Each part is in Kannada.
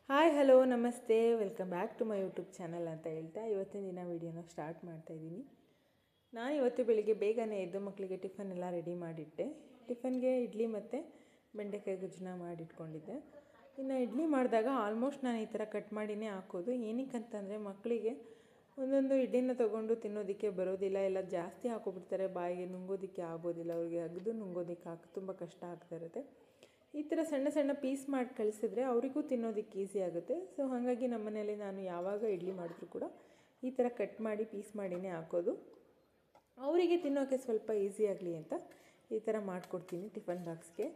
ಹಾಯ್ ಹಲೋ ನಮಸ್ತೆ welcome back to my YouTube channel ಅಂತ ಹೇಳ್ತಾ ಇವತ್ತಿನ ದಿನ ವೀಡಿಯೋನ ಸ್ಟಾರ್ಟ್ ಮಾಡ್ತಾಯಿದ್ದೀನಿ. ನಾನು ಇವತ್ತು ಬೆಳಿಗ್ಗೆ ಬೇಗನೆ ಎದ್ದು ಮಕ್ಕಳಿಗೆ ಟಿಫನ್ ಎಲ್ಲ ರೆಡಿ ಮಾಡಿಟ್ಟೆ. ಟಿಫನ್ಗೆ ಇಡ್ಲಿ ಮತ್ತು ಬೆಂಡೆಕಾಯಿ ಗೊಜ್ಜನ್ನ ಮಾಡಿಟ್ಕೊಂಡಿದ್ದೆ. ಇನ್ನು ಇಡ್ಲಿ ಮಾಡಿದಾಗ ಆಲ್ಮೋಸ್ಟ್ ನಾನು ಈ ಥರ ಕಟ್ ಮಾಡಿನೇ ಹಾಕೋದು. ಏನಕ್ಕಂತಂದರೆ ಮಕ್ಕಳಿಗೆ ಒಂದೊಂದು ಇಡ್ಲಿನ ತೊಗೊಂಡು ತಿನ್ನೋದಕ್ಕೆ ಬರೋದಿಲ್ಲ, ಎಲ್ಲ ಜಾಸ್ತಿ ಹಾಕೋಬಿಡ್ತಾರೆ, ಬಾಯಿಗೆ ನುಂಗೋದಕ್ಕೆ ಆಗೋದಿಲ್ಲ, ಅವ್ರಿಗೆ ಅಗದು ನುಂಗೋದಕ್ಕೆ ತುಂಬ ಕಷ್ಟ ಆಗ್ತಾ ಇರುತ್ತೆ. ಈ ಥರ ಸಣ್ಣ ಸಣ್ಣ ಪೀಸ್ ಮಾಡಿ ಕಳಿಸಿದ್ರೆ ಅವರಿಗೂ ತಿನ್ನೋದಕ್ಕೆ ಈಸಿ ಆಗುತ್ತೆ. ಸೊ ಹಾಗಾಗಿ ನಮ್ಮ ಮನೇಲಿ ನಾನು ಯಾವಾಗ ಇಡ್ಲಿ ಮಾಡಿದ್ರು ಕೂಡ ಈ ಥರ ಕಟ್ ಮಾಡಿ ಪೀಸ್ ಮಾಡಿನೇ ಹಾಕೋದು. ಅವರಿಗೆ ತಿನ್ನೋಕ್ಕೆ ಸ್ವಲ್ಪ ಈಸಿ ಆಗಲಿ ಅಂತ ಈ ಥರ ಮಾಡಿಕೊಡ್ತೀನಿ ಟಿಫನ್ ಬಾಕ್ಸ್ಗೆ.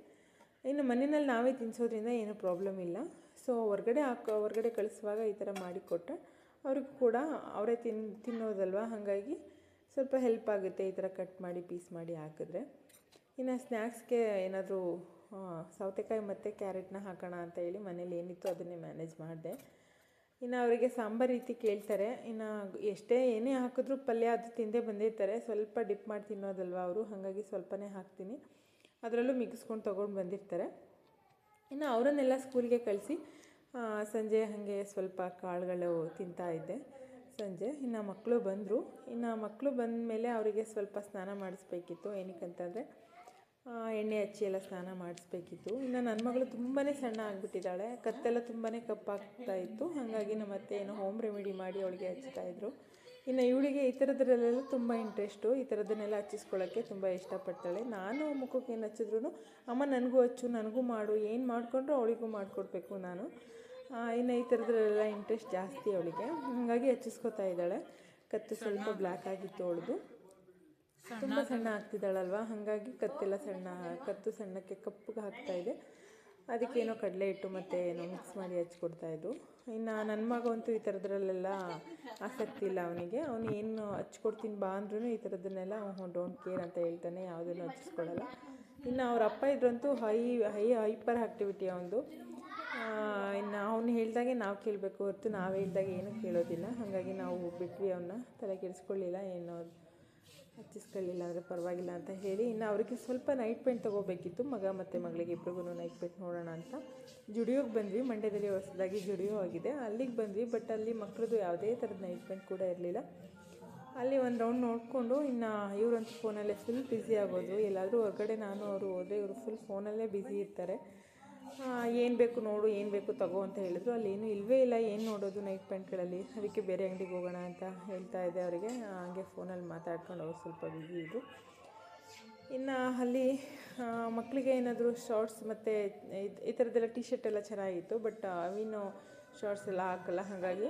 ಇನ್ನು ಮನೆಯಲ್ಲಿ ನಾವೇ ತಿನ್ನಿಸೋದ್ರಿಂದ ಏನೂ ಪ್ರಾಬ್ಲಮ್ ಇಲ್ಲ. ಸೊ ಹೊರಗಡೆ ಕಳಿಸುವಾಗ ಈ ಥರ ಮಾಡಿಕೊಟ್ರೆ ಅವ್ರಿಗೂ ಕೂಡ ಅವರೇ ತಿನ್ನೋದಲ್ವ, ಹಾಗಾಗಿ ಸ್ವಲ್ಪ ಹೆಲ್ಪ್ ಆಗುತ್ತೆ ಈ ಥರ ಕಟ್ ಮಾಡಿ ಪೀಸ್ ಮಾಡಿ ಹಾಕಿದ್ರೆ. ಇನ್ನು ಸ್ನ್ಯಾಕ್ಸ್ಗೆ ಏನಾದರೂ ಸೌತೆಕಾಯಿ ಮತ್ತು ಕ್ಯಾರೆಟ್ನ ಹಾಕೋಣ ಅಂತ ಹೇಳಿ ಮನೇಲಿ ಏನಿತ್ತು ಅದನ್ನೇ ಮ್ಯಾನೇಜ್ ಮಾಡಿದೆ. ಇನ್ನು ಅವರಿಗೆ ಸಾಂಬಾರು ರೀತಿ ಕೇಳ್ತಾರೆ. ಇನ್ನು ಏನೇ ಹಾಕಿದ್ರೂ ಪಲ್ಯ ಅದು ತಿಂದೇ ಬಂದಿರ್ತಾರೆ. ಸ್ವಲ್ಪ ಡಿಪ್ ಮಾಡಿ ತಿನ್ನೋದಲ್ವ ಅವರು, ಹಾಗಾಗಿ ಸ್ವಲ್ಪನೇ ಹಾಕ್ತೀನಿ. ಅದರಲ್ಲೂ ಮಿಕ್ಸ್ಕೊಂಡು ತೊಗೊಂಡು ಬಂದಿರ್ತಾರೆ. ಇನ್ನು ಅವರನ್ನೆಲ್ಲ ಸ್ಕೂಲ್ಗೆ ಕಳಿಸಿ ಸಂಜೆ ಹಾಗೆ ಸ್ವಲ್ಪ ಕಾಳುಗಳು ತಿಂತಾಯಿದ್ದೆ ಸಂಜೆ. ಇನ್ನು ಮಕ್ಕಳು ಬಂದರು. ಇನ್ನು ಮಕ್ಕಳು ಬಂದ ಮೇಲೆ ಅವರಿಗೆ ಸ್ವಲ್ಪ ಸ್ನಾನ ಮಾಡಿಸ್ಬೇಕಿತ್ತು. ಏನಕ್ಕಂತಂದರೆ ಎಣ್ಣೆ ಹಚ್ಚಿ ಎಲ್ಲ ಸ್ನಾನ ಮಾಡಿಸ್ಬೇಕಿತ್ತು. ಇನ್ನು ನನ್ನ ಮಗಳು ತುಂಬಾ ಸಣ್ಣ ಆಗಿಬಿಟ್ಟಿದ್ದಾಳೆ, ಕತ್ತೆಲ್ಲ ತುಂಬಾ ಕಪ್ಪಾಗ್ತಾಯಿತ್ತು. ಹಾಗಾಗಿ ನಮ್ಮ ಅತ್ತೆ ಏನೋ ಹೋಮ್ ರೆಮಿಡಿ ಮಾಡಿ ಅವಳಿಗೆ ಹಚ್ತಾಯಿದ್ರು. ಇನ್ನು ಇವಳಿಗೆ ಈ ಥರದ್ರಲ್ಲೆಲ್ಲ ತುಂಬ ಇಂಟ್ರೆಸ್ಟು. ಈ ಥರದನ್ನೆಲ್ಲ ಹಚ್ಚಿಸ್ಕೊಳ್ಳೋಕ್ಕೆ ತುಂಬ ಇಷ್ಟಪಡ್ತಾಳೆ. ನಾನು ಮುಖಕ್ಕೆ ಏನು ಹಚ್ಚಿದ್ರು ಅಮ್ಮ ನನಗೂ ಹಚ್ಚು, ನನಗೂ ಮಾಡು, ಏನು ಮಾಡಿಕೊಂಡ್ರು ಅವಳಿಗೂ ಮಾಡಿಕೊಡ್ಬೇಕು ನಾನು. ಇನ್ನು ಈ ಥರದ್ರಲ್ಲೆಲ್ಲ ಇಂಟ್ರೆಸ್ಟ್ ಜಾಸ್ತಿ ಅವಳಿಗೆ, ಹಾಗಾಗಿ ಹಚ್ಚಿಸ್ಕೊತಾ ಇದ್ದಾಳೆ. ಕತ್ತು ಸ್ವಲ್ಪ ಬ್ಲ್ಯಾಕ್ ಆಗಿತ್ತು ಅವಳದು, ತುಂಬ ಸಣ್ಣ ಆಗ್ತಿದ್ದಾಳಲ್ವ, ಹಾಗಾಗಿ ಕತ್ತು ಸಣ್ಣಕ್ಕೆ ಕಪ್ಪಗೆ ಹಾಕ್ತಾಯಿದೆ. ಅದಕ್ಕೇನೋ ಕಡಲೆ ಹಿಟ್ಟು ಮತ್ತು ಏನೋ ಮಿಕ್ಸ್ ಮಾಡಿ ಹಚ್ಕೊಡ್ತಾಯಿದ್ದು. ಇನ್ನು ನನ್ನ ಮಗ ಅಂತೂ ಈ ಥರದ್ರಲ್ಲೆಲ್ಲ ಆಸಕ್ತಿ ಇಲ್ಲ ಅವನಿಗೆ. ಅವನು ಏನು ಹಚ್ಕೊಡ್ತೀನಿ ಬಾ ಅಂದ್ರೂ ಈ ಥರದನ್ನೆಲ್ಲ ಡೋಂಟ್ ಕೇರ್ ಅಂತ ಹೇಳ್ತಾನೆ, ಯಾವುದನ್ನು ಹಚ್ಚಿಸ್ಕೊಳ್ಳಲ್ಲ. ಇನ್ನು ಅವ್ರ ಅಪ್ಪ ಇದ್ರಂತೂ ಹೈಪರ್ ಆ್ಯಕ್ಟಿವಿಟಿ ಅವನದು. ಇನ್ನು ಅವನು ಹೇಳ್ದಾಗೆ ನಾವು ಕೇಳಬೇಕು ಹೊರತು ನಾವು ಹೇಳ್ದಾಗ ಏನೂ ಕೇಳೋದಿಲ್ಲ. ಹಾಗಾಗಿ ನಾವು ಬಿಟ್ವಿ, ಅವನ್ನ ತಲೆ ಕೆಡಿಸ್ಕೊಳ್ಳಿಲ್ಲ, ಏನೋ ಹಚ್ಚಿಸ್ಕೊಳ್ಳಿಲ್ಲ ಅಂದರೆ ಪರವಾಗಿಲ್ಲ ಅಂತ ಹೇಳಿ. ಇನ್ನು ಅವರಿಗೆ ಸ್ವಲ್ಪ ನೈಟ್ ಪೇಂಟ್ ತೊಗೋಬೇಕಿತ್ತು, ಮಗ ಮತ್ತು ಮಗಳಿಗೆ ಇಬ್ರಿಗೂ ನೈಟ್ ಪೇಂಟ್ ನೋಡೋಣ ಅಂತ ಜುಡಿಯೋಗೆ ಬಂದ್ವಿ. ಮಂಡ್ಯದಲ್ಲಿ ಹೊಸದಾಗಿ ಜುಡಿಯೋ ಆಗಿದೆ, ಅಲ್ಲಿಗೆ ಬಂದ್ವಿ. ಬಟ್ ಅಲ್ಲಿ ಮಕ್ಕಳದು ಯಾವುದೇ ಥರದ ನೈಟ್ ಪೇಂಟ್ ಕೂಡ ಇರಲಿಲ್ಲ. ಅಲ್ಲಿ ಒಂದು ರೌಂಡ್ ನೋಡಿಕೊಂಡು ಇನ್ನು ಇವರಂತೂ ಫೋನಲ್ಲೇ ಫುಲ್ ಬ್ಯುಸಿ ಆಗೋದು. ಎಲ್ಲಾದರೂ ಹೊರಗಡೆ ನಾನು ಅವರು ಹೋದರೆ ಇವರು ಫುಲ್ ಫೋನಲ್ಲೇ ಬ್ಯುಸಿ ಇರ್ತಾರೆ. ಏನು ಬೇಕು ನೋಡು, ಏನು ಬೇಕು ತಗೋ ಅಂತ ಹೇಳಿದ್ರು. ಅಲ್ಲಿ ಏನೂ ಇಲ್ಲವೇ ಇಲ್ಲ, ಏನು ನೋಡೋದು ನೈಟ್ ಪ್ಯಾಂಟ್ಗಳಲ್ಲಿ. ಅದಕ್ಕೆ ಬೇರೆ ಅಂಗಡಿಗೆ ಹೋಗೋಣ ಅಂತ ಹೇಳ್ತಾ ಇದ್ದೆ ಅವರಿಗೆ. ಹಾಗೆ ಫೋನಲ್ಲಿ ಮಾತಾಡ್ಕೊಂಡು ಅವ್ರು ಸ್ವಲ್ಪ ಬ್ಯುಸಿ ಇದ್ದು. ಇನ್ನು ಅಲ್ಲಿ ಮಕ್ಕಳಿಗೆ ಏನಾದರೂ ಶಾರ್ಟ್ಸ್ ಮತ್ತು ಈ ಥರದ್ದೆಲ್ಲ ಟಿ ಶರ್ಟ್ ಎಲ್ಲ ಚೆನ್ನಾಗಿತ್ತು. ಬಟ್ ಅವಿನೂ ಶಾರ್ಟ್ಸ್ ಎಲ್ಲ ಹಾಕಲ್ಲ, ಹಾಗಾಗಿ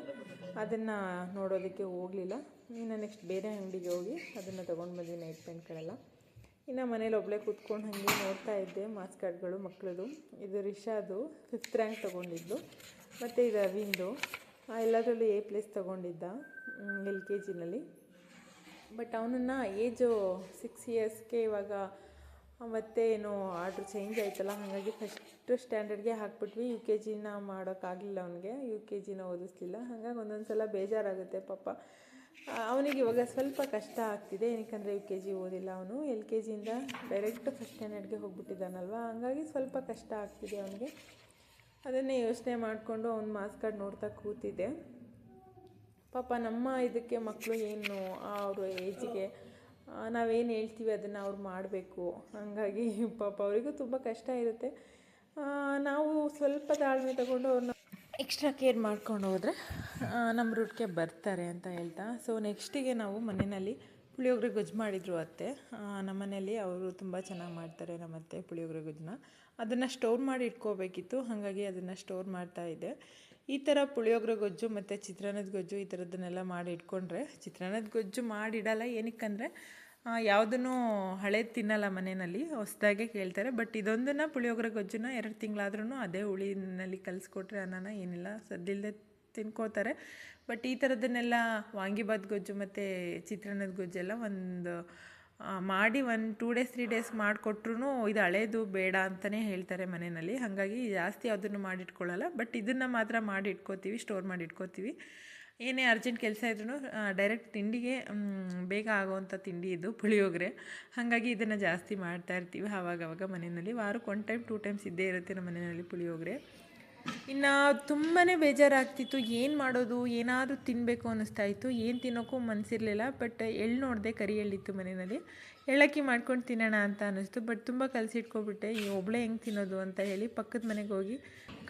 ಅದನ್ನು ನೋಡೋದಕ್ಕೆ ಹೋಗಲಿಲ್ಲ. ಇನ್ನು ನೆಕ್ಸ್ಟ್ ಬೇರೆ ಅಂಗಡಿಗೆ ಹೋಗಿ ಅದನ್ನು ತೊಗೊಂಡು ಬಂದ್ವಿ ನೈಟ್ ಪ್ಯಾಂಟ್ಗಳೆಲ್ಲ. ಇನ್ನು ಮನೇಲಿ ಒಬ್ಬಳೇ ಕೂತ್ಕೊಂಡು ಹಾಗೆ ನೋಡ್ತಾ ಇದ್ದೆ ಮಾರ್ಕ್ಸ್ ಕಾರ್ಡ್ಗಳು ಮಕ್ಕಳದು. ಇದು ರಿಷಾದು 5th ರ್ಯಾಂಕ್ ತೊಗೊಂಡಿದ್ದು, ಮತ್ತು ಇದು ಅವಿಂದು ಎಲ್ಲದರಲ್ಲೂ A+ ತೊಗೊಂಡಿದ್ದ LKG. ಬಟ್ ಅವನನ್ನು ಏಜು 6 ಇಯರ್ಸ್ಗೆ ಇವಾಗ ಮತ್ತೆ ಏನೋ ಆರ್ಡ್ರ್ ಚೇಂಜ್ ಆಯ್ತಲ್ಲ, ಹಾಗಾಗಿ ಫಸ್ಟ್ ಸ್ಟ್ಯಾಂಡರ್ಡ್ಗೆ ಹಾಕ್ಬಿಟ್ವಿ. UKG ಮಾಡೋಕ್ಕಾಗಲಿಲ್ಲ ಅವನಿಗೆ, UKG ಓದಿಸ್ಲಿಲ್ಲ. ಹಾಗಾಗಿ ಒಂದೊಂದು ಸಲ ಬೇಜಾರಾಗುತ್ತೆ ಪಾಪ. ಅವನಿಗೆ ಇವಾಗ ಸ್ವಲ್ಪ ಕಷ್ಟ ಆಗ್ತಿದೆ. ಏನಕ್ಕಂದರೆ UKG ಓದಿಲ್ಲ ಅವನು, LKGಯಿಂದ ಡೈರೆಕ್ಟ್ ಫಸ್ಟ್ ಸ್ಟ್ಯಾಂಡರ್ಡ್ಗೆ ಹೋಗ್ಬಿಟ್ಟಿದ್ದಾನಲ್ವ, ಹಾಗಾಗಿ ಸ್ವಲ್ಪ ಕಷ್ಟ ಆಗ್ತಿದೆ ಅವನಿಗೆ. ಅದನ್ನೇ ಯೋಚನೆ ಮಾಡಿಕೊಂಡು ಅವ್ನ ಮಾರ್ಕ್ಸ್ ಕಾರ್ಡ್ ನೋಡ್ತಾ ಕೂತಿದ್ದೆ. ಪಾಪ ನಮ್ಮ ಇದಕ್ಕೆ ಮಕ್ಕಳು ಏನು ಅವರು ಏಜಿಗೆ ನಾವೇನು ಹೇಳ್ತೀವಿ ಅದನ್ನು ಅವ್ರು ಮಾಡಬೇಕು. ಹಾಗಾಗಿ ಪಾಪ ಅವರಿಗೂ ತುಂಬ ಕಷ್ಟ ಇರುತ್ತೆ. ನಾವು ಸ್ವಲ್ಪ ತಾಳ್ಮೆ ತಗೊಂಡು ಅವ್ರನ್ನ ಎಕ್ಸ್ಟ್ರಾ ಕೇರ್ ಮಾಡ್ಕೊಂಡು ಹೋದರೆ ನಮ್ಮ ರೂಟ್ಗೆ ಬರ್ತಾರೆ ಅಂತ ಹೇಳ್ತಾ. ಸೊ ನೆಕ್ಸ್ಟಿಗೆ ನಾವು ಮನೆಯಲ್ಲಿ ಪುಳಿಯೋಗರೆ ಗೊಜ್ಜು ಮಾಡಿದರು ಅತ್ತೆ. ನಮ್ಮ ಮನೇಲಿ ಅವರು ತುಂಬ ಚೆನ್ನಾಗಿ ಮಾಡ್ತಾರೆ ನಮ್ಮತ್ತೆ ಪುಳಿಯೋಗರೆ ಗೊಜ್ಜನ್ನ. ಅದನ್ನು ಸ್ಟೋರ್ ಮಾಡಿ ಇಟ್ಕೋಬೇಕಿತ್ತು, ಹಾಗಾಗಿ ಅದನ್ನು ಸ್ಟೋರ್ ಮಾಡ್ತಾಯಿದ್ದೆ. ಈ ಥರ ಪುಳಿಯೋಗರೆ ಗೊಜ್ಜು ಮತ್ತು ಚಿತ್ರಾನ್ನದ ಗೊಜ್ಜು ಈ ಥರದ್ದನ್ನೆಲ್ಲ ಮಾಡಿ ಇಟ್ಕೊಂಡ್ರೆ, ಚಿತ್ರಾನ್ನದ ಗೊಜ್ಜು ಮಾಡಿಡಲ್ಲ. ಏನಕ್ಕಂದರೆ ಯಾವುದನ್ನು ಹಳೇದು ತಿನ್ನಲ್ಲ ಮನೆಯಲ್ಲಿ, ಹೊಸದಾಗೆ ಕೇಳ್ತಾರೆ. ಬಟ್ ಇದೊಂದನ್ನು ಪುಳಿಯೋಗರೆ ಗೊಜ್ಜನ್ನ 2 ತಿಂಗಳಾದ್ರೂ ಅದೇ ಹುಳಿನಲ್ಲಿ ಕಲಿಸ್ಕೊಟ್ರೆ ಅನ್ನನ ಏನಿಲ್ಲ ಸದ್ದಿಲ್ಲದೆ ತಿನ್ಕೋತಾರೆ. ಬಟ್ ಈ ಥರದನ್ನೆಲ್ಲ ವಾಂಗಿಬಾತ್ ಗೊಜ್ಜು ಮತ್ತು ಚಿತ್ರಾನ್ನದ ಗೊಜ್ಜೆಲ್ಲ ಮಾಡಿ 2 ಡೇಸ್ 3 ಡೇಸ್ ಮಾಡಿಕೊಟ್ರು ಇದು ಹಳೇದು ಬೇಡ ಅಂತಲೇ ಹೇಳ್ತಾರೆ ಮನೆಯಲ್ಲಿ. ಹಾಗಾಗಿ ಜಾಸ್ತಿ ಅದನ್ನು ಮಾಡಿಟ್ಕೊಳ್ಳಲ್ಲ. ಬಟ್ ಇದನ್ನು ಮಾತ್ರ ಮಾಡಿ ಇಟ್ಕೋತೀವಿ, ಸ್ಟೋರ್ ಮಾಡಿ ಇಟ್ಕೋತೀವಿ. ಏನೇ ಅರ್ಜೆಂಟ್ ಕೆಲಸ ಇದ್ರೂ ಡೈರೆಕ್ಟ್ ತಿಂಡಿಗೆ ಬೇಗ ಆಗೋವಂಥ ತಿಂಡಿ ಇದು ಪುಳಿಯೋಗರೆ. ಹಾಗಾಗಿ ಇದನ್ನು ಜಾಸ್ತಿ ಮಾಡ್ತಾಯಿರ್ತೀವಿ ಆವಾಗವಾಗ ಮನೆಯಲ್ಲಿ. ವಾರಕ್ಕೆ 1 ಟೈಮ್ 2 ಟೈಮ್ಸ್ ಇದ್ದೇ ಇರುತ್ತೆ ನಮ್ಮ ಮನೆಯಲ್ಲಿ ಪುಳಿಯೋಗರೆ. ಇನ್ನು ತುಂಬಾ ಬೇಜಾರಾಗ್ತಿತ್ತು, ಏನು ಮಾಡೋದು, ಏನಾದರೂ ತಿನ್ನಬೇಕು ಅನ್ನಿಸ್ತಾ ಇತ್ತು. ಏನು ತಿನ್ನೋಕ್ಕೂ ಮನಸ್ಸಿರಲಿಲ್ಲ. ಬಟ್ ಎಳ್ಳು ನೋಡಿದೆ, ಕರಿ ಎಳ್ಳಿತ್ತು ಮನೆಯಲ್ಲಿ, ಏಲಕ್ಕಿ ಮಾಡ್ಕೊಂಡು ತಿನ್ನೋಣ ಅಂತ ಅನ್ನಿಸ್ತು. ಬಟ್ ತುಂಬ ಕಲಸಿಟ್ಕೊಬಿಟ್ಟೆ, ಈ ಒಬ್ಬಳೇ ಹೆಂಗೆ ತಿನ್ನೋದು ಅಂತ ಹೇಳಿ ಪಕ್ಕದ ಮನೆಗೆ ಹೋಗಿ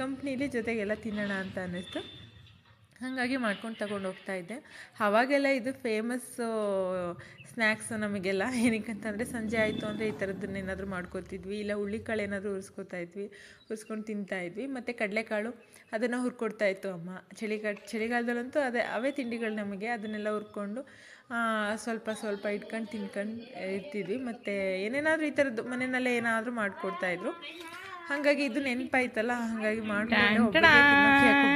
ಕಂಪ್ನೀಲಿ ಜೊತೆಗೆಲ್ಲ ತಿನ್ನೋಣ ಅಂತ ಅನ್ನಿಸ್ತು. ಹಾಗಾಗಿ ಮಾಡ್ಕೊಂಡು ತಗೊಂಡು ಹೋಗ್ತಾಯಿದ್ದೆ. ಆವಾಗೆಲ್ಲ ಇದು ಫೇಮಸ್ಸು ಸ್ನ್ಯಾಕ್ಸು ನಮಗೆಲ್ಲ. ಏನಕ್ಕಂತಂದರೆ ಸಂಜೆ ಆಯಿತು ಅಂದರೆ ಈ ಥರದ್ದನ್ನೇನಾದರೂ ಮಾಡ್ಕೊತಿದ್ವಿ, ಇಲ್ಲ ಹುಳ್ಳಿಕಾಳು ಏನಾದರೂ ಹುರಿಸ್ಕೊತಾಯಿದ್ವಿ, ಹುರಿಸ್ಕೊಂಡು ತಿಂತಾಯಿದ್ವಿ. ಮತ್ತು ಕಡಲೆಕಾಳು ಅದನ್ನು ಹುರ್ಕೊಡ್ತಾಯಿತ್ತು ಅಮ್ಮ. ಚಳಿಗಾಲದಲ್ಲಂತೂ ಅವೇ ತಿಂಡಿಗಳು ನಮಗೆ. ಅದನ್ನೆಲ್ಲ ಹುರ್ಕೊಂಡು ಸ್ವಲ್ಪ ಸ್ವಲ್ಪ ಇಟ್ಕೊಂಡು ತಿನ್ಕೊಂಡು ಇರ್ತಿದ್ವಿ. ಮತ್ತು ಏನೇನಾದರೂ ಈ ಥರದ್ದು ಮನೆಯಲ್ಲೇ ಏನಾದರೂ ಮಾಡಿಕೊಡ್ತಾಯಿದ್ರು. ಹಾಗಾಗಿ ಇದು ನೆನಪಾಯ್ತಲ್ಲ, ಹಾಗಾಗಿ ಮಾಡಿಕೊಂಡು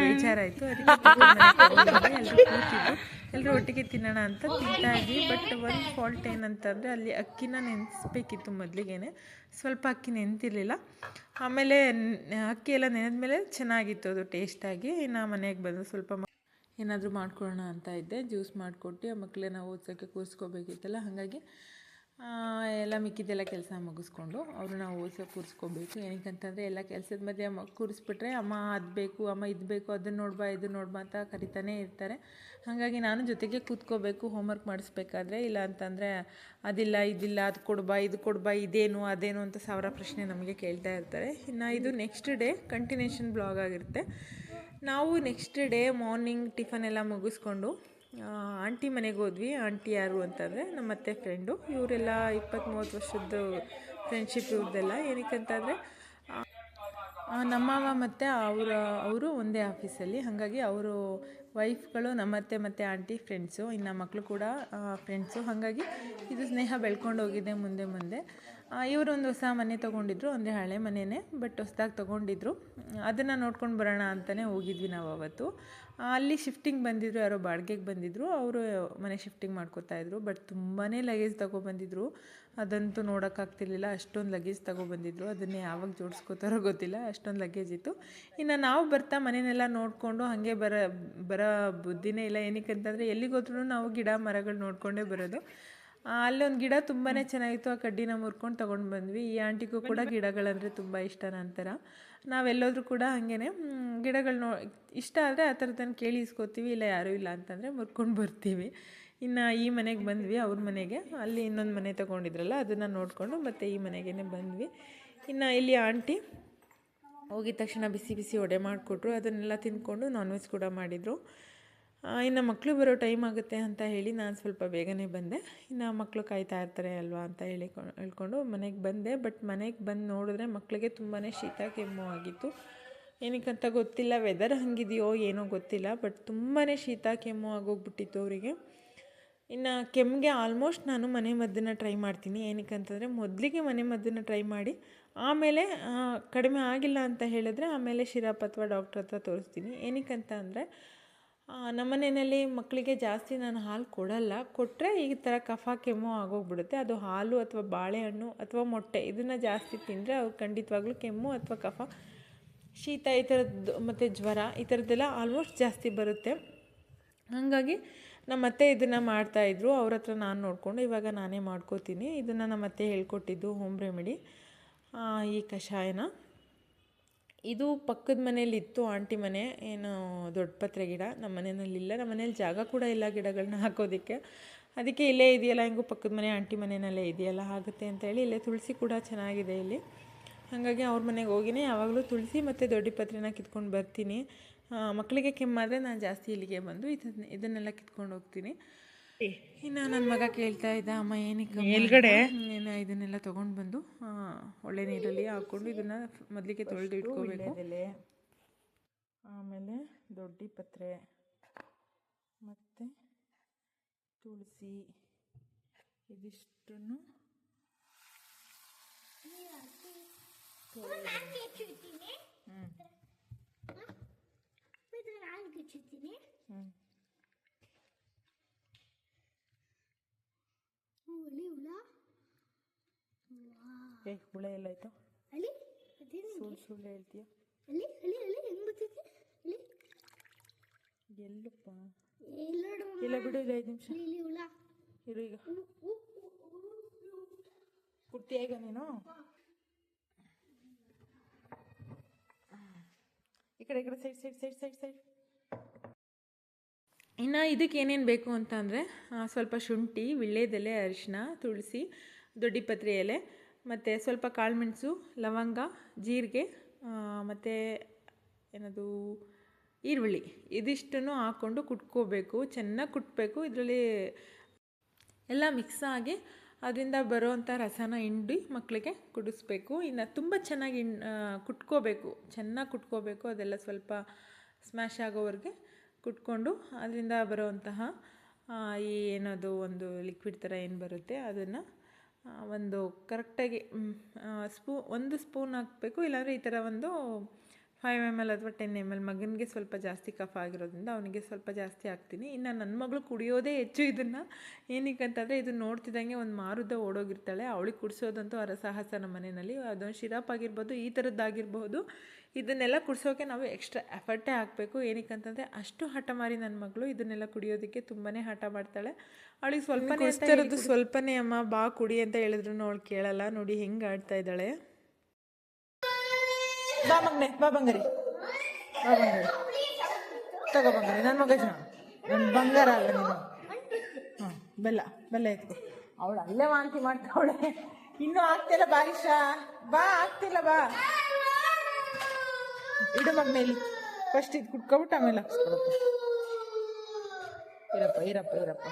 ಬೇಜಾರಾಯಿತು. ಅದಕ್ಕೆ ಎಲ್ಲರೂ ಕೂತಿದ್ದು, ಎಲ್ಲರೂ ಒಟ್ಟಿಗೆ ತಿನ್ನೋಣ ಅಂತ ತಿಂತಾಯಿದ್ವಿ. ಬಟ್ ಒಂದು ಫಾಲ್ಟ್ ಏನಂತಂದರೆ ಅಲ್ಲಿ ಅಕ್ಕಿನ ನೆನೆಸ್ಬೇಕಿತ್ತು ಮೊದಲಿಗೆ. ಸ್ವಲ್ಪ ಅಕ್ಕಿ ನೆನೆತಿರ್ಲಿಲ್ಲ. ಆಮೇಲೆ ಅಕ್ಕಿ ಎಲ್ಲ ನೆನೆದ್ಮೇಲೆ ಚೆನ್ನಾಗಿತ್ತು ಅದು ಟೇಸ್ಟಾಗಿ. ಇನ್ನು ಮನೆಗೆ ಬಂದು ಸ್ವಲ್ಪ ಏನಾದರೂ ಮಾಡ್ಕೊಳ್ಳೋಣ ಅಂತ ಇದ್ದೆ. ಜ್ಯೂಸ್ ಮಾಡಿಕೊಟ್ಟು ಆ ಮಕ್ಕಳನ್ನ ಓದ್ಸೋಕ್ಕೆ ಕೂರಿಸ್ಕೋಬೇಕಿತ್ತಲ್ಲ, ಹಾಗಾಗಿ ಎಲ್ಲ ಮಿಕ್ಕಿದ್ದೆಲ್ಲ ಕೆಲಸ ಮುಗಿಸ್ಕೊಂಡು ಅವ್ರನ್ನ ಓದ್ಸೋಕೆ ಕೂರಿಸ್ಕೋಬೇಕು. ಏನಕ್ಕಂತಂದರೆ ಎಲ್ಲ ಕೆಲಸದ ಮಧ್ಯೆ ಕೂರಿಸ್ಬಿಟ್ರೆ ಅಮ್ಮ ಅದು ಬೇಕು, ಅಮ್ಮ ಇದು ಬೇಕು, ಅದನ್ನು ನೋಡ್ಬಾ ಇದು ನೋಡ್ಬಾ ಅಂತ ಕರಿತಾನೇ ಇರ್ತಾರೆ. ಹಾಗಾಗಿ ನಾನು ಜೊತೆಗೆ ಕೂತ್ಕೋಬೇಕು ಹೋಮ್ವರ್ಕ್ ಮಾಡಿಸ್ಬೇಕಾದ್ರೆ. ಇಲ್ಲ ಅಂತಂದರೆ ಅದಿಲ್ಲ ಇದಿಲ್ಲ, ಅದು ಕೊಡ್ಬಾ ಇದು ಕೊಡ್ಬಾ, ಇದೇನು ಅದೇನು ಅಂತ 1000 ಪ್ರಶ್ನೆ ನಮಗೆ ಕೇಳ್ತಾ ಇರ್ತಾರೆ. ಇನ್ನು ಇದು ನೆಕ್ಸ್ಟ್ ಡೇ ಕಂಟಿನ್ಯೂಷನ್ ಬ್ಲಾಗ್ ಆಗಿರುತ್ತೆ. ನಾವು ನೆಕ್ಸ್ಟ್ ಡೇ ಮಾರ್ನಿಂಗ್ ಟಿಫನ್ ಎಲ್ಲ ಮುಗಿಸ್ಕೊಂಡು ಆಂಟಿ ಮನೆಗೆ ಹೋದ್ವಿ. ಆಂಟಿ ಯಾರು ಅಂತಂದರೆ ನಮ್ಮತ್ತೆ ಫ್ರೆಂಡು. ಇವರೆಲ್ಲ 20-30 ವರ್ಷದ್ದು ಫ್ರೆಂಡ್ಶಿಪ್ ಇವ್ರದ್ದೆಲ್ಲ. ಏನಕ್ಕಂತಂದರೆ ನಮ್ಮಮ್ಮ ಮತ್ತು ಅವರು ಒಂದೇ ಆಫೀಸಲ್ಲಿ. ಹಾಗಾಗಿ ಅವರು ವೈಫ್ಗಳು ನಮ್ಮತ್ತೆ ಮತ್ತು ಆಂಟಿ ಫ್ರೆಂಡ್ಸು. ಇನ್ನು ಮಕ್ಕಳು ಕೂಡ ಫ್ರೆಂಡ್ಸು. ಹಾಗಾಗಿ ಇದು ಸ್ನೇಹ ಬೆಳ್ಕೊಂಡು ಹೋಗಿದೆ ಮುಂದೆ ಮುಂದೆ. ಇವರೊಂದು ಹೊಸ ಮನೆ ತೊಗೊಂಡಿದ್ರು, ಅಂದರೆ ಹಳೆ ಮನೆಯೇ, ಬಟ್ ಹೊಸ್ದಾಗಿ ತೊಗೊಂಡಿದ್ರು. ಅದನ್ನು ನೋಡ್ಕೊಂಡು ಬರೋಣ ಅಂತಲೇ ಹೋಗಿದ್ವಿ ನಾವು ಅವತ್ತು. ಅಲ್ಲಿ ಶಿಫ್ಟಿಂಗ್ ಬಂದಿದ್ರು, ಯಾರೋ ಬಾಡಿಗೆಗೆ ಬಂದಿದ್ದರು. ಅವರು ಮನೆ ಶಿಫ್ಟಿಂಗ್ ಮಾಡ್ಕೋತಾಯಿದ್ರು. ಬಟ್ ತುಂಬಾ ಲಗೇಜ್ ತೊಗೊಬಂದಿದ್ರು. ಅದಂತೂ ನೋಡೋಕ್ಕಾಗ್ತಿರ್ಲಿಲ್ಲ, ಅಷ್ಟೊಂದು ಲಗೇಜ್ ತೊಗೊಬಂದಿದ್ರು. ಅದನ್ನೇ ಯಾವಾಗ ಜೋಡಿಸ್ಕೋತಾರೋ ಗೊತ್ತಿಲ್ಲ, ಅಷ್ಟೊಂದು ಲಗೇಜ್ ಇತ್ತು. ಇನ್ನು ನಾವು ಬರ್ತಾ ಮನೆಯೆಲ್ಲ ನೋಡಿಕೊಂಡು ಹಾಗೆ ಬರೋ ಬುದ್ಧಿನೇ ಇಲ್ಲ. ಏನಕ್ಕಂತಂದರೆ ಎಲ್ಲಿಗೋದ್ರೂ ನಾವು ಗಿಡ ಮರಗಳು ನೋಡಿಕೊಂಡೇ ಬರೋದು. ಅಲ್ಲೊಂದು ಗಿಡ ತುಂಬಾ ಚೆನ್ನಾಗಿತ್ತು. ಆ ಕಡ್ಡಿನ ಮುರ್ಕೊಂಡು ತೊಗೊಂಡು ಬಂದ್ವಿ. ಈ ಆಂಟಿಗೂ ಕೂಡ ಗಿಡಗಳಂದರೆ ತುಂಬ ಇಷ್ಟ ನಂತರ. ನಾವೆಲ್ಲೋದ್ರೂ ಕೂಡ ಹಾಗೇ ಗಿಡಗಳು ಇಷ್ಟ ಆದರೆ ಆ ಥರದನ್ನು ಕೇಳಿ ಇಸ್ಕೋತೀವಿ. ಇಲ್ಲ ಯಾರೂ ಇಲ್ಲ ಅಂತಂದರೆ ಮುರ್ಕೊಂಡು ಬರ್ತೀವಿ. ಇನ್ನು ಈ ಮನೆಗೆ ಬಂದ್ವಿ, ಅವ್ರ ಮನೆಗೆ. ಅಲ್ಲಿ ಇನ್ನೊಂದು ಮನೆ ತೊಗೊಂಡಿದ್ರಲ್ಲ ಅದನ್ನು ನೋಡಿಕೊಂಡು ಮತ್ತೆ ಈ ಮನೆಗೇ ಬಂದ್ವಿ. ಇನ್ನು ಇಲ್ಲಿ ಆಂಟಿ ಹೋಗಿದ ತಕ್ಷಣ ಬಿಸಿ ಬಿಸಿ ವಡೆ ಮಾಡಿಕೊಟ್ರು. ಅದನ್ನೆಲ್ಲ ತಿಂದ್ಕೊಂಡು ನಾನ್ ವೆಜ್ ಕೂಡ ಮಾಡಿದರು. ಇನ್ನು ಮಕ್ಕಳು ಬರೋ ಟೈಮ್ ಆಗುತ್ತೆ ಅಂತ ಹೇಳಿ ನಾನು ಸ್ವಲ್ಪ ಬೇಗನೆ ಬಂದೆ. ಇನ್ನು ಮಕ್ಕಳು ಕಾಯ್ತಾ ಇರ್ತಾರೆ ಅಲ್ವಾ ಅಂತ ಹೇಳ್ಕೊಂಡು ಮನೆಗೆ ಬಂದೆ. ಬಟ್ ಮನೆಗೆ ಬಂದು ನೋಡಿದ್ರೆ ಮಕ್ಕಳಿಗೆ ತುಂಬಾ ಶೀತ ಕೆಮ್ಮು ಆಗಿತ್ತು. ಏನಕ್ಕಂತ ಗೊತ್ತಿಲ್ಲ, ವೆದರ್ ಹಾಗಿದೆಯೋ ಏನೋ ಗೊತ್ತಿಲ್ಲ, ಬಟ್ ತುಂಬಾ ಶೀತ ಕೆಮ್ಮು ಆಗೋಗ್ಬಿಟ್ಟಿತ್ತು ಅವರಿಗೆ. ಇನ್ನು ಕೆಮ್ಮಿಗೆ ಆಲ್ಮೋಸ್ಟ್ ನಾನು ಮನೆ ಮದ್ದನ್ನು ಟ್ರೈ ಮಾಡ್ತೀನಿ. ಏನಕ್ಕಂತಂದರೆ ಮೊದಲಿಗೆ ಮನೆ ಮದ್ದನ್ನು ಟ್ರೈ ಮಾಡಿ ಆಮೇಲೆ ಕಡಿಮೆ ಆಗಿಲ್ಲ ಅಂತ ಹೇಳಿದ್ರೆ ಆಮೇಲೆ ಶಿರಪ್ ಅಥವಾ ಡಾಕ್ಟ್ರ್ ಹತ್ರ ತೋರಿಸ್ತೀನಿ. ಏನಕ್ಕಂತ ಅಂದರೆ ನಮ್ಮನೆಯಲ್ಲಿ ಮಕ್ಕಳಿಗೆ ಜಾಸ್ತಿ ನಾನು ಹಾಲು ಕೊಡಲ್ಲ. ಕೊಟ್ಟರೆ ಈ ಥರ ಕಫ ಕೆಮ್ಮು ಆಗೋಗ್ಬಿಡುತ್ತೆ. ಅದು ಹಾಲು ಅಥವಾ ಬಾಳೆಹಣ್ಣು ಅಥವಾ ಮೊಟ್ಟೆ ಇದನ್ನು ಜಾಸ್ತಿ ತಿಂದರೆ ಅವ್ರು ಖಂಡಿತವಾಗ್ಲೂ ಕೆಮ್ಮು ಅಥವಾ ಕಫ, ಶೀತ ಈ ಥರದ್ದು ಮತ್ತು ಜ್ವರ ಈ ಥರದ್ದೆಲ್ಲ ಆಲ್ಮೋಸ್ಟ್ ಜಾಸ್ತಿ ಬರುತ್ತೆ. ಹಾಗಾಗಿ ನಮ್ಮತ್ತೆ ಇದನ್ನು ಮಾಡ್ತಾಯಿದ್ರು. ಅವ್ರ ಹತ್ರ ನಾನು ನೋಡಿಕೊಂಡು ಇವಾಗ ನಾನೇ ಮಾಡ್ಕೋತೀನಿ. ಇದನ್ನು ನಮ್ಮತ್ತೆ ಹೇಳ್ಕೊಟ್ಟಿದ್ದು ಹೋಮ್ ರೆಮಿಡಿ, ಈ ಕಷಾಯನ. ಇದು ಪಕ್ಕದ ಮನೇಲಿತ್ತು, ಆಂಟಿ ಮನೆ, ಏನು ದೊಡ್ಡ ಪತ್ರೆ ಗಿಡ. ನಮ್ಮ ಮನೆಯಲ್ಲಿಲ್ಲ, ನಮ್ಮ ಮನೇಲಿ ಜಾಗ ಕೂಡ ಇಲ್ಲ ಗಿಡಗಳನ್ನ ಹಾಕೋದಕ್ಕೆ. ಅದಕ್ಕೆ ಇಲ್ಲೇ ಇದೆಯಲ್ಲ, ಹೆಂಗೂ ಪಕ್ಕದ ಮನೆ ಆಂಟಿ ಮನೆಯಲ್ಲೇ ಇದೆಯಲ್ಲ ಆಗುತ್ತೆ ಅಂತೇಳಿ ಇಲ್ಲೇ ತುಳಸಿ ಕೂಡ ಚೆನ್ನಾಗಿದೆ ಇಲ್ಲಿ. ಹಾಗಾಗಿ ಅವ್ರ ಮನೆಗೆ ಹೋಗಿನೇ ಯಾವಾಗಲೂ ತುಳಸಿ ಮತ್ತು ದೊಡ್ಡ ಪತ್ರೆನ ಕಿತ್ಕೊಂಡು ಬರ್ತೀನಿ. ಮಕ್ಕಳಿಗೆ ಕೆಮ್ಮಾದರೆ ನಾನು ಜಾಸ್ತಿ ಇಲ್ಲಿಗೆ ಬಂದು ಇದನ್ನೆಲ್ಲ ಕಿತ್ಕೊಂಡು ಹೋಗ್ತೀನಿ. ಇನ್ನು ನನ್ನ ಮಗ ಕೇಳ್ತಾ ಇದ್ದ, ಅಮ್ಮ ಏನಕ್ಕೆ ಮೇಲ್ಗಡೆ ಇದನ್ನೆಲ್ಲ ತೊಗೊಂಡು ಬಂದು ಒಳ್ಳೆ ನೀರಲ್ಲಿ ಹಾಕ್ಕೊಂಡು ಇದನ್ನು ಮೊದಲಿಗೆ ತೊಳೆದು ಇಟ್ಕೋಬೇಕು. ಆಮೇಲೆ ದೊಡ್ಡ ಪತ್ರೆ ಮತ್ತು ತುಳಸಿ ಇದಿಷ್ಟನ್ನು ಹುಳ ಎಲ್ಲ ಆಯ್ತಾ? ಸುಳ್ಳು ಹೇಳ್ತೀಯ? ಎಲ್ಲಪ್ಪ ಇಲ್ಲ ಬಿಡು, ಇಲ್ಲ 5 ನಿಮಿಷ ಇರು. ಈಗ ಕುಟ್ಟಿ ಈಗ ನೀನು ಈ side side side side side. ಇನ್ನು ಇದಕ್ಕೆ ಏನೇನು ಬೇಕು ಅಂತ ಅಂದರೆ ಸ್ವಲ್ಪ ಶುಂಠಿ, ವೀಳ್ಯದೆಲೆ, ಅರಿಶಿನ, ತುಳಸಿ, ದೊಡ್ಡಪತ್ರೆ ಎಲೆ, ಮತ್ತು ಸ್ವಲ್ಪ ಕಾಳುಮೆಣಸು, ಲವಂಗ, ಜೀರಿಗೆ, ಮತ್ತು ಏನದು ಈರುಳ್ಳಿ, ಇದಿಷ್ಟನ್ನು ಹಾಕ್ಕೊಂಡು ಕುಟ್ಕೋಬೇಕು. ಚೆನ್ನಾಗಿ ಕುಟ್ಟಬೇಕು. ಇದರಲ್ಲಿ ಎಲ್ಲ ಮಿಕ್ಸ್ ಆಗಿ ಅದರಿಂದ ಬರೋವಂಥ ರಸನ ಹಿಂಡಿ ಮಕ್ಕಳಿಗೆ ಕುಡಿಸ್ಬೇಕು. ಇನ್ನು ತುಂಬ ಚೆನ್ನಾಗಿ ಕುಟ್ಕೋಬೇಕು, ಚೆನ್ನಾಗಿ ಕುಟ್ಕೋಬೇಕು. ಅದೆಲ್ಲ ಸ್ವಲ್ಪ ಸ್ಮ್ಯಾಶ್ ಆಗೋವರೆಗೆ ಕುಟ್ಕೊಂಡು ಅದರಿಂದ ಬರೋವಂತಹ ಈ ಏನದು ಒಂದು ಲಿಕ್ವಿಡ್ ಥರ ಏನು ಬರುತ್ತೆ ಅದನ್ನು ಒಂದು ಕರೆಕ್ಟಾಗಿ ಒಂದು ಸ್ಪೂನ್ ಹಾಕಬೇಕು. ಇಲ್ಲಾಂದರೆ ಈ ಥರ ಒಂದು 5 ml ಅಥವಾ 10 ml. ಮಗನಿಗೆ ಸ್ವಲ್ಪ ಜಾಸ್ತಿ ಕಫ ಆಗಿರೋದ್ರಿಂದ ಅವನಿಗೆ ಸ್ವಲ್ಪ ಜಾಸ್ತಿ ಹಾಕ್ತೀನಿ. ಇನ್ನು ನನ್ನ ಮಗಳು ಕುಡಿಯೋದೇ ಹೆಚ್ಚು ಇದನ್ನು. ಏನಕ್ಕೆ ಅಂತಂದರೆ ಇದನ್ನು ನೋಡ್ತಿದ್ದಂಗೆ ಒಂದು ಮಾರುದ್ದ ಓಡೋಗಿರ್ತಾಳೆ. ಅವಳಿಗೆ ಕುಡಿಸೋದಂತೂ ಅರಸಾಹಸ ನಮ್ಮ ಮನೆಯಲ್ಲಿ. ಅದೊಂದು ಶಿರಾಪ್ ಆಗಿರ್ಬೋದು, ಈ ಥರದ್ದಾಗಿರ್ಬೋದು, ಇದನ್ನೆಲ್ಲ ಕುಡಿಸೋಕೆ ನಾವು ಎಕ್ಸ್ಟ್ರಾ ಎಫರ್ಟೇ ಹಾಕಬೇಕು. ಏನಕ್ಕೆ ಅಂತಂದರೆ ಅಷ್ಟು ಹಠ ಮಾರಿ ನನ್ನ ಮಗಳು ಇದನ್ನೆಲ್ಲ ಕುಡಿಯೋದಕ್ಕೆ ತುಂಬಾ ಹಠ ಮಾಡ್ತಾಳೆ. ಅವಳಿಗೆ ಸ್ವಲ್ಪನೇ ಅಮ್ಮ ಬಾ ಕುಡಿ ಅಂತ ಹೇಳಿದ್ರು ಅವಳು ಕೇಳಲ್ಲ. ನೋಡಿ ಹೆಂಗೆ ಆಡ್ತಾ ಇದ್ದಾಳೆ. ಬಾ ಮಗನೆ, ಬಾ ಬಂಗಾರಿ, ಬಾ ಬಂಗಾರಿ, ತಗೋ ಬಂಗಾರಿ, ನನ್ನ ಮಗ ನನ್ನ ಬಂಗಾರ ಅಲ್ಲ ನೀನು. ಹಾಂ, ಬೆಲ್ಲ ಎತ್ಕೊ. ಅವಳು ಅಲ್ಲೇ ವಾಂತಿ ಮಾಡ್ತಾವಳೆ. ಇನ್ನೂ ಆಗ್ತಿಲ್ಲ ಬಾರಿಷ, ಬಾ ಆಗ್ತಿಲ್ಲ, ಬಾ ಇಡು ಮಗನೆ ಇಲ್ಲಿ. ಫಸ್ಟ್ ಇದು ಕುಟ್ಕೊಬಿಟ್ಟು ಆಮೇಲೆ ಹಾಕ್ಸ್ಕೊಳಪ್ಪ. ಇರಪ್ಪ.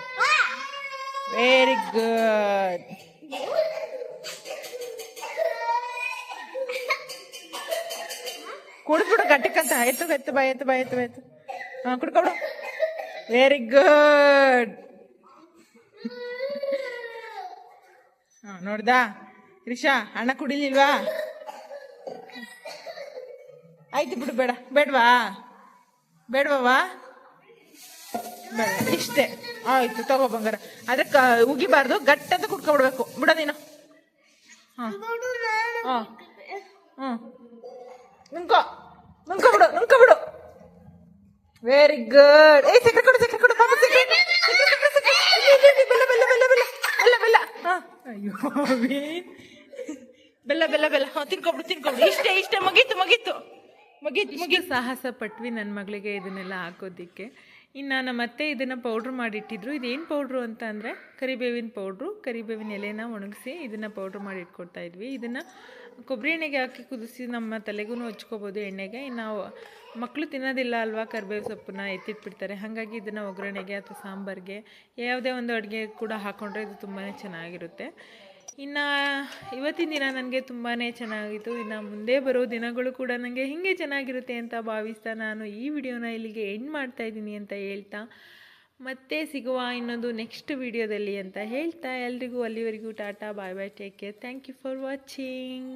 Very good. ಕುಡ್ಬಿಡು ಗಟ್ಟಕ್ಕಂತ. ಎತ್ತು ಬಾ. ಹಾಂ, ಕುಡ್ಕೊಬಿಡು. Very good. ಹಾಂ, ನೋಡ್ದಾ ರಿಷಾ, ಅಣ್ಣ ಕುಡಿಲಿಲ್ವಾ? ಆಯ್ತು ಬಿಡು. ಬೇಡವಾ ಬೇಡ, ಇಷ್ಟೇ ಆಯ್ತು. ತಗೋ ಬಂಗಾರ. ಅದಕ್ಕೆ ಉಗಿಬಾರ್ದು, ಗಟ್ಟಂತ ಕುಡ್ಕೊಬಿಡ್ಬೇಕು. ಬಿಡ ನೀನು. ಹಾಂ, ನುಂಗ್ಕೊಬಿಡು. Very good. ಸಕ್ಕರೆ ಕೊಡು ಪಾಪ. ಬೆಲ್ಲ. ಹಾಂ, ಅಯ್ಯೋ ಬೆಲ್ಲ. ಹಾಂ, ತಿನ್ಕೊಬಿಡು. ಇಷ್ಟೇ. ಮುಗೀತು. ಸಾಹಸ ಪಟ್ವಿ ನನ್ನ ಮಗಳಿಗೆ ಇದನ್ನೆಲ್ಲ ಹಾಕೋದಿಕ್ಕೆ. ಇನ್ನು ನಮ್ಮ ಅತ್ತೆ ಇದನ್ನು ಪೌಡ್ರ್ ಮಾಡಿಟ್ಟಿದ್ರು. ಇದೇನು ಪೌಡ್ರು ಅಂತ ಅಂದರೆ ಕರಿಬೇವಿನ ಎಲೆನ ಒಣಗಿಸಿ ಇದನ್ನು ಪೌಡ್ರ್ ಮಾಡಿ ಇಟ್ಕೊಡ್ತಾ ಇದ್ವಿ. ಇದನ್ನು ಕೊಬ್ಬರಿ ಎಣ್ಣೆಗೆ ಹಾಕಿ ಕುದಿಸಿ ನಮ್ಮ ತಲೆಗೂ ಹಚ್ಕೋಬೋದು ಎಣ್ಣೆಗೆ. ಇನ್ನು ಮಕ್ಕಳು ತಿನ್ನೋದಿಲ್ಲ ಅಲ್ವಾ ಕರಿಬೇವು ಸೊಪ್ಪನ್ನ, ಎತ್ತಿಟ್ಬಿಡ್ತಾರೆ. ಹಾಗಾಗಿ ಇದನ್ನು ಒಗ್ಗರಣೆಗೆ ಅಥವಾ ಸಾಂಬಾರಿಗೆ ಯಾವುದೇ ಒಂದು ಅಡುಗೆ ಕೂಡ ಹಾಕ್ಕೊಂಡ್ರೆ ಇದು ತುಂಬಾ ಚೆನ್ನಾಗಿರುತ್ತೆ. ಇನ್ನು ಇವತ್ತಿನ ದಿನ ನನಗೆ ತುಂಬಾ ಚೆನ್ನಾಗಿತ್ತು. ಇನ್ನು ಮುಂದೆ ಬರೋ ದಿನಗಳು ಕೂಡ ನನಗೆ ಹೀಗೆ ಚೆನ್ನಾಗಿರುತ್ತೆ ಅಂತ ಭಾವಿಸ್ತಾ ನಾನು ಈ ವಿಡಿಯೋನ ಇಲ್ಲಿಗೆ ಎಂಡ್ ಮಾಡ್ತಾಯಿದ್ದೀನಿ ಅಂತ ಹೇಳ್ತಾ, ಮತ್ತೆ ಸಿಗುವ ಇನ್ನೊಂದು ನೆಕ್ಸ್ಟ್ ವಿಡಿಯೋದಲ್ಲಿ ಅಂತ ಹೇಳ್ತಾ ಎಲ್ರಿಗೂ ಅಲ್ಲಿವರೆಗೂ tata, bye, take care, thank you for watching.